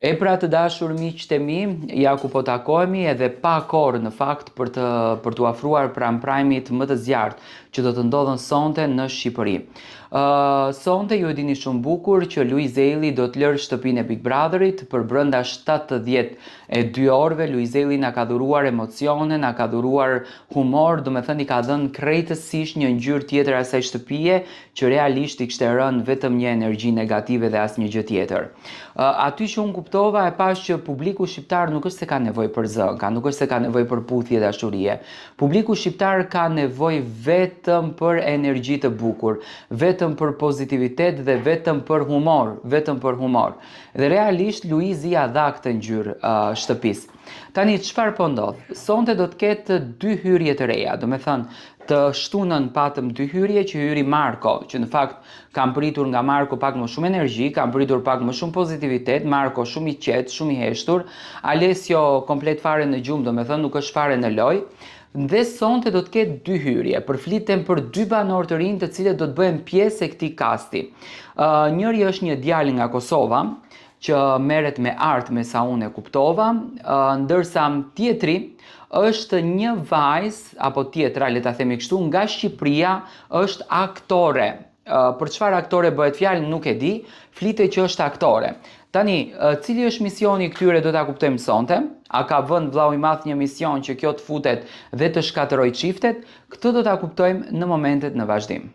E pra të dashur miqtë e mi, ja ku po takohemi edhe pa kohë në fakt për t'u afruar pranë Prime-it më të zjarrt që do të ndodhen sonte në Shqipëri. Sonte ju e dini shumë bukur që Luiz Eli do të lërë shtëpinë e Big Brotherit për brenda 72 orëve. Luiz Eli na ka dhuruar emocione, na ka dhuruar humor, do me thënë i ka dhënë krejtësisht një ngjyrë tjetër asaj shtëpie që realisht i kishte rënë vetëm një energji negative dhe asnjë gjë tjetër. Aty që unë kuptova e pash që publiku shqiptar nuk është se ka nevojë për zë, nuk është se ka nevojë për puthje dashurie. Publiku shqiptar ka nevojë vetëm për energji të bukur, vetëm për pozitivitet dhe vetëm për humor, Dhe realisht Luizi ja dha këtë ngjyrë shtëpisë. Tani çfarë po ndodh? Sonte do të ketë 2 hyrje të reja, do me thënë të shtunën patëm 2 hyrje që hyri Marko, që në fakt kam pritur nga Marko pak më shumë energji, kam pritur pak më shumë pozitivitet, Marko shumë i qetë, shumë i heshtur, Alessio komplet fare në gjumë, do me thënë nuk është fare në loj. Dhe sonte do të ketë 2 hyrje, përflitem për 2 banorë të rinj të cilët do të bëhen pjesë e këtij kasti. Njëri është një djalë nga Kosova, që merret me art me sa unë e kuptova, ndërsa tjetri është një vajzë apo tjetra, le ta themi kështu, nga Shqipëria, është aktore. Për çfarë aktore bëhet fjalë nuk e di, flitet që është aktore. Tani, cili është misioni këtyre do ta kuptojmë sonte? A ka vënë vllau i madh një mision që kjo të futet dhe të shkatërrojë çiftet? Këtë do ta kuptojmë në momentet në vazhdim.